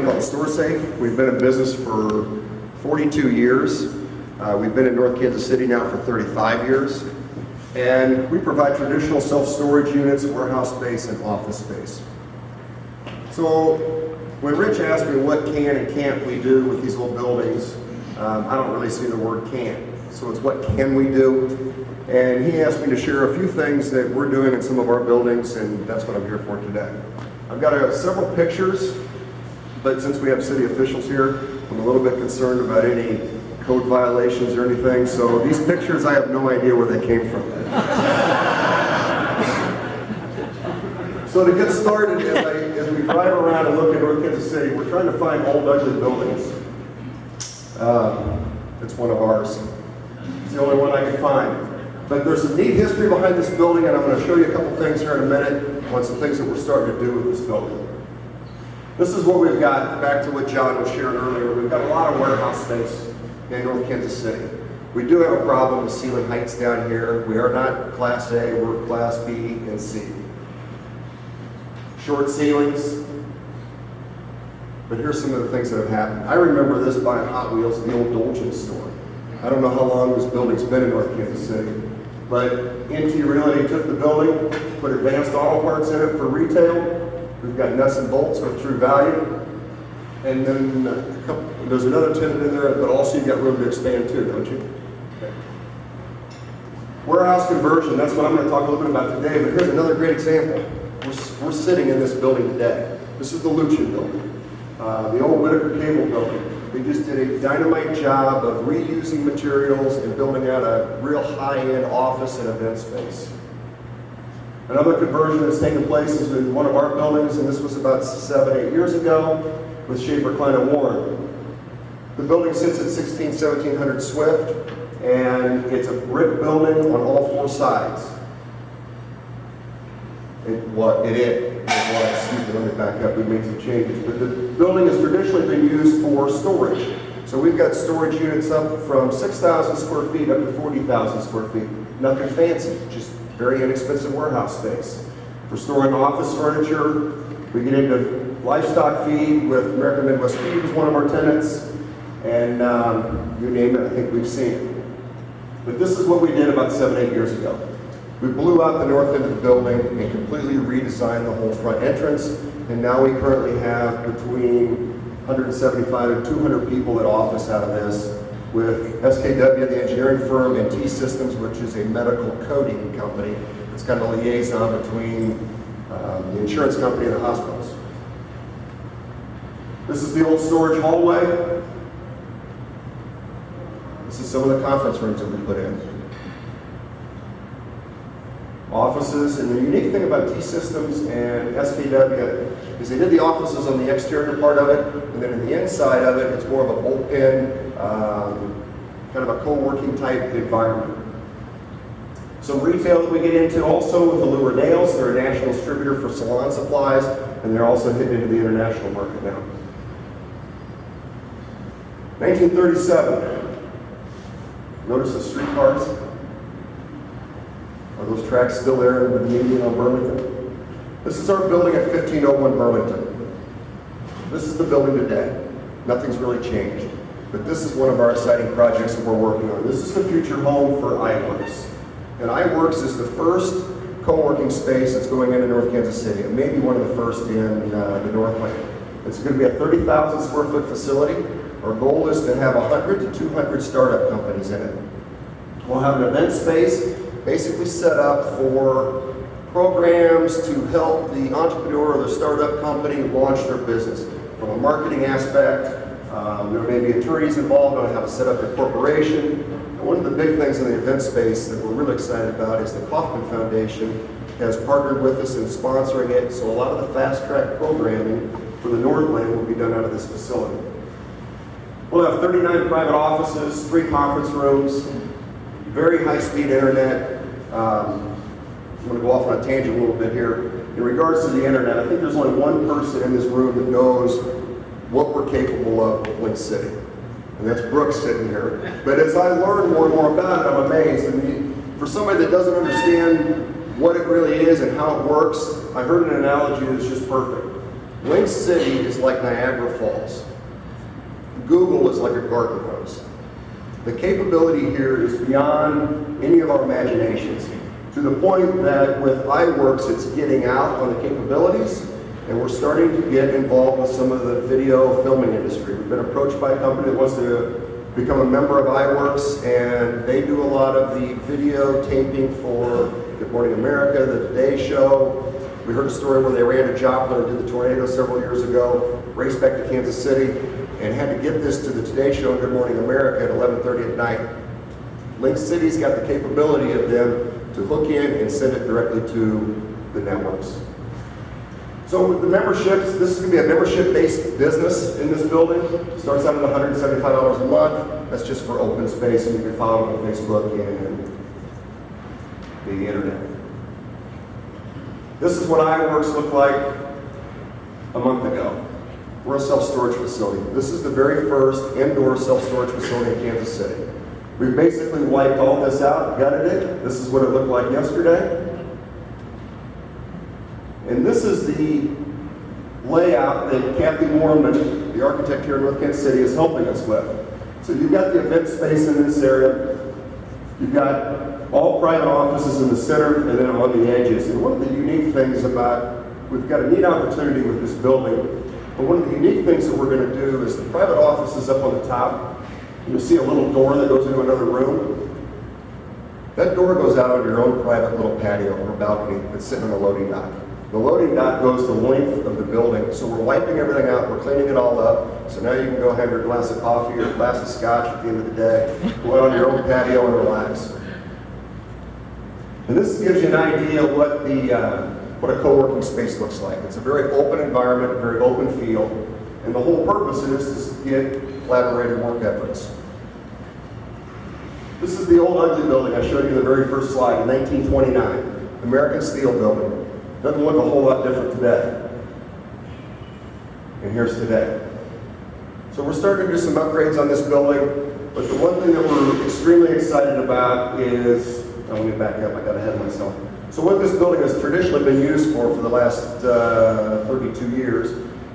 Called Stor-Safe. We've been in business for 42 years. We've been in North Kansas City now for 35 years. And we provide traditional self-storage units, warehouse space, and office space. So when Rich asked me what can and can't we do with these old buildings, I don't really see the word can. So it's what can we do? And he asked me to share a few things that we're doing in some of our buildings, and that's what I'm here for today. I've got several pictures, but since we have city officials here, I'm a little bit concerned about any code violations or anything. So these pictures, I have no idea where they came from. So to get started, as we drive around and look at North Kansas City, we're trying to find old ugly buildings. It's one of ours. It's the only one I can find. But there's some neat history behind this building, and I'm going to show you a couple things here in a minute on some things that we're starting to do with this building. This is what we've got, back to what John was sharing earlier. We've got a lot of warehouse space in North Kansas City. We do have a problem with ceiling heights down here. We are not Class A, we're Class B and C. Short ceilings. But here's some of the things that have happened. I remember this buying Hot Wheels at the old Dolgen store. I don't know how long this building's been in North Kansas City, but NT Realty took the building, put advanced auto parts in it for retail. We've got nuts and bolts with True Value. And then there's another tenant in there, but also you've got room to expand too, don't you? Okay. Warehouse conversion, that's what I'm going to talk a little bit about today, but here's another great example. We're sitting in this building today. This is the Luchin building, the old Whitaker Cable building. They just did a dynamite job of reusing materials and building out a real high-end office and event space. Another conversion that's taken place is in one of our buildings, and this was about 7-8 years ago with Schaefer Klein & Warren. The building sits at 1700 Swift, and it's a brick building on all 4 sides. Excuse me, let me back up, we made some changes. But the building has traditionally been used for storage. So we've got storage units up from 6,000 square feet up to 40,000 square feet. Nothing fancy, just very inexpensive warehouse space. For storing office furniture, we get into livestock feed with American Midwest Feed was one of our tenants, and you name it, I think we've seen it. But this is what we did about 7-8 years ago. We blew out the north end of the building and completely redesigned the whole front entrance, and now we currently have between 175 and 200 people at office out of this, with SKW, the engineering firm, and T-Systems, which is a medical coding company. It's kind of a liaison between the insurance company and the hospitals. This is the old storage hallway. This is some of the conference rooms that we put in. Offices, and the unique thing about T-Systems and SKW is they did the offices on the exterior part of it, and then in the inside of it, it's more of a bullpen, kind of a co-working type environment. Some retail that we get into also with the Lure Nails. They're a national distributor for salon supplies, and they're also hitting into the international market now. 1937. Notice the streetcars? Are those tracks still there in the median on Burlington? This is our building at 1501 Burlington. This is the building today. Nothing's really changed. But this is one of our exciting projects that we're working on. This is the future home for iWerx. And iWerx is the first co-working space that's going into North Kansas City. It may be one of the first in the Northland. It's going to be a 30,000 square foot facility. Our goal is to have 100 to 200 startup companies in it. We'll have an event space basically set up for programs to help the entrepreneur or the startup company launch their business. From a marketing aspect, there may be attorneys involved on how to set up their corporation. And one of the big things in the event space that we're really excited about is the Kauffman Foundation has partnered with us in sponsoring it, so a lot of the fast-track programming for the Northland will be done out of this facility. We'll have 39 private offices, 3 conference rooms, very high-speed internet. I'm going to go off on a tangent a little bit here. In regards to the internet, I think there's only one person in this room that knows what we're capable of with Link City. And that's Brooks sitting here. But as I learn more and more about it, I'm amazed. And for somebody that doesn't understand what it really is and how it works, I heard an analogy that's just perfect. Link City is like Niagara Falls. Google is like a garden hose. The capability here is beyond any of our imaginations, to the point that with iWerx it's getting out on the capabilities, and we're starting to get involved with some of the video filming industry. We've been approached by a company that wants to become a member of iWerx, and they do a lot of the video taping for Good Morning America, the Today Show. We heard a story where they ran to Joplin and did the tornado several years ago, raced back to Kansas City, and had to get this to the Today Show and Good Morning America at 11:30 at night. Link City's got the capability of them to hook in and send it directly to the networks. So with the memberships, this is going to be a membership-based business in this building. It starts out at $175 a month. That's just for open space, and you can follow it on Facebook and the internet. This is what iWerx looked like a month ago. We're a self-storage facility. This is the very first indoor self-storage facility in Kansas City. We've basically wiped all this out, gutted it. This is what it looked like yesterday. And this is the layout that Kathy Moorman, the architect here in North Kansas City, is helping us with. So you've got the event space in this area. You've got all private offices in the center and then on the edges. And one of the unique things about, we've got a neat opportunity with this building, but one of the unique things that we're going to do is the private offices up on the top. You'll see a little door that goes into another room. That door goes out on your own private little patio or balcony that's sitting on the loading dock. The loading dock goes the length of the building, so we're wiping everything out, we're cleaning it all up, so now you can go have your glass of coffee or glass of scotch at the end of the day, go out on your own patio and relax. And this gives you an idea of what a co-working space looks like. It's a very open environment, a very open feel, and the whole purpose is to get collaborative work efforts. This is the old ugly building I showed you in the very first slide in 1929, American Steel building. Doesn't look a whole lot different today. And here's today. So we're starting to do some upgrades on this building, but the one thing that we're extremely excited about is, let me back up, I got ahead of myself. So what this building has traditionally been used for the last 32 years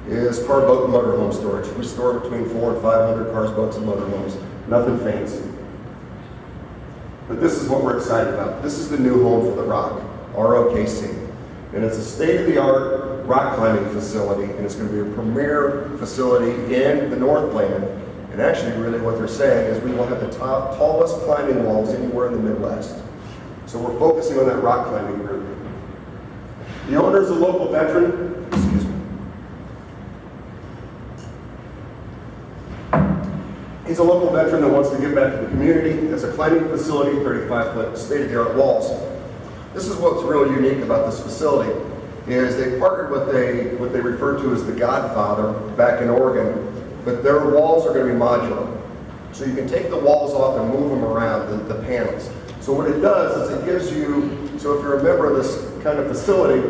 is car, boat, and motorhome storage. We store between 400 and 500 cars, boats, and motorhomes. Nothing fancy. But this is what we're excited about. This is the new home for the RoK, RoKC. And it's a state-of-the-art rock climbing facility, and it's going to be a premier facility in the Northland. And actually, really what they're saying is we will have the tallest climbing walls anywhere in the Midwest. So we're focusing on that rock climbing group. The owner is a local veteran. Excuse me. He's a local veteran that wants to give back to the community. It's a climbing facility, 35-foot state-of-the-art walls. This is what's really unique about this facility, is they partnered with what they refer to as the Godfather back in Oregon, but their walls are going to be modular. So you can take the walls off and move them around, the panels. So what it does is it gives you, so if you're a member of this kind of facility,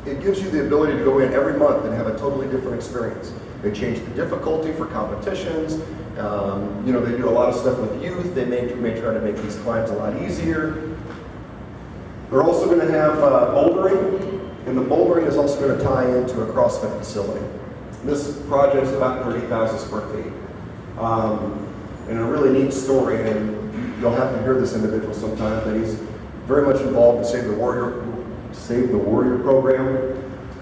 it gives you the ability to go in every month and have a totally different experience. They change the difficulty for competitions. They do a lot of stuff with youth. They may try to make these climbs a lot easier. They're also going to have bouldering, and the bouldering is also going to tie into a CrossFit facility. This project is about 30,000 square feet. And a really neat story, and you'll have to hear this individual sometime, but he's very much involved in Save the Warrior program,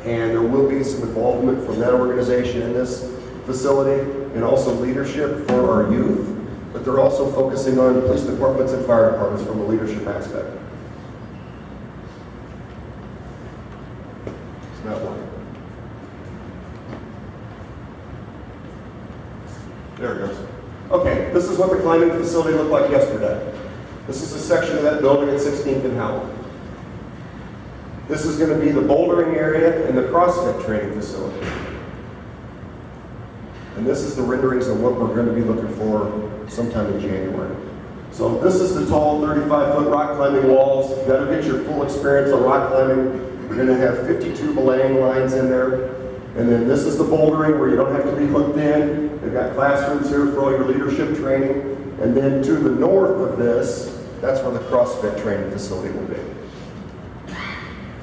and there will be some involvement from that organization in this facility, and also leadership for our youth, but they're also focusing on police departments and fire departments from a leadership aspect. It's not working. There it goes. Okay, this is what the climbing facility looked like yesterday. This is a section of that building at 16th and Howell. This is going to be the bouldering area and the CrossFit training facility. And this is the renderings of what we're going to be looking for sometime in January. So this is the tall 35-foot rock climbing walls. You've got to get your full experience of rock climbing. You're going to have 52 belaying lines in there. And then this is the bouldering where you don't have to be hooked in. They've got classrooms here for all your leadership training. And then to the north of this, that's where the CrossFit training facility will be.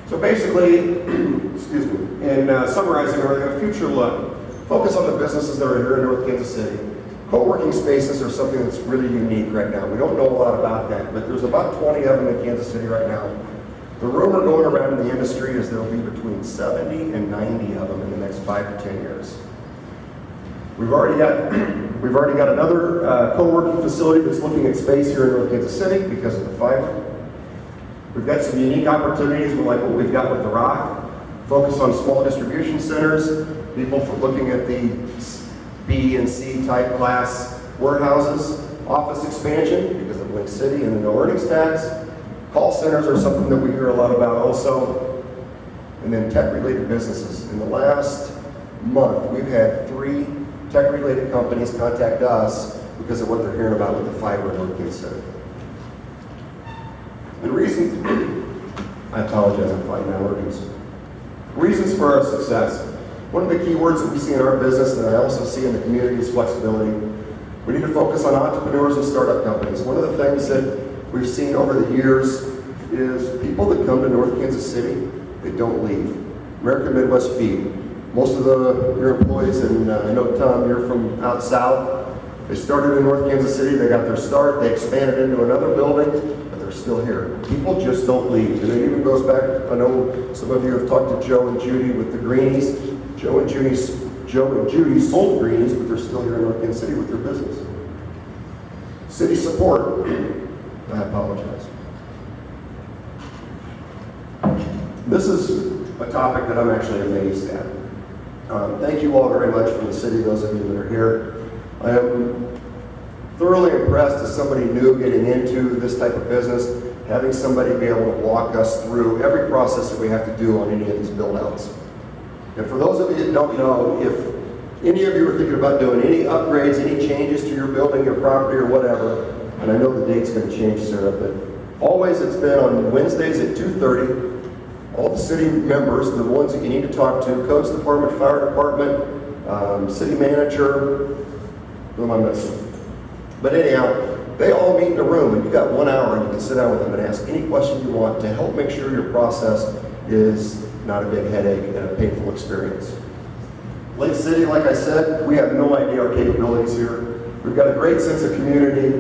So basically, excuse me, in summarizing our future look, focus on the businesses that are here in North Kansas City. Co-working spaces are something that's really unique right now. We don't know a lot about that, but there's about 20 of them in Kansas City right now. The rumor going around in the industry is there'll be between 70 and 90 of them in the next 5 to 10 years. We've already got another co-working facility that's looking at space here in North Kansas City because of the fiber. We've got some unique opportunities like what we've got with the Rock. Focus on small distribution centers, people for looking at the B and C type class warehouses, office expansion because of Link City and the no earnings tax. Call centers are something that we hear a lot about also. And then tech-related businesses. In the last month, we've had 3 tech-related companies contact us because of what they're hearing about with the fiber in North Kansas City. The reasons, I apologize, I'm fighting allergies. Reasons for our success. One of the key words that we see in our business and I also see in the community is flexibility. We need to focus on entrepreneurs and startup companies. One of the things that we've seen over the years is people that come to North Kansas City, they don't leave. American Midwest Feed. Most of your employees, and I know Tom, you're from out south, they started in North Kansas City, they got their start, they expanded into another building, but they're still here. People just don't leave. And it even goes back, I know some of you have talked to Joe and Judy with the Greenies. Joe and Judy sold Greenies, but they're still here in North Kansas City with their business. City support. I apologize. This is a topic that I'm actually amazed at. Thank you all very much from the city, those of you that are here. I am thoroughly impressed as somebody new getting into this type of business, having somebody be able to walk us through every process that we have to do on any of these build-outs. And for those of you that don't know, if any of you are thinking about doing any upgrades, any changes to your building, your property, or whatever, and I know the date's going to change, Sarah, but always it's been on Wednesdays at 2:30. All the city members, the ones that you need to talk to, codes department, fire department, city manager, who am I missing? But anyhow, they all meet in a room and you got 1 hour and you can sit down with them and ask any question you want to help make sure your process is not a big headache and a painful experience. Lake City, like I said, we have no idea our capabilities here. We've got a great sense of community.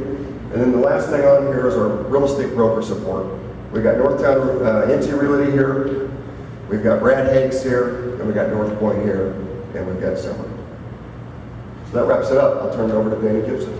And then the last thing on here is our real estate broker support. We've got Northtown NT Realty here, we've got Brad Hakes here, and we've got North Point here, and we've got Summer. So that wraps it up. I'll turn it over to Danny Gibson.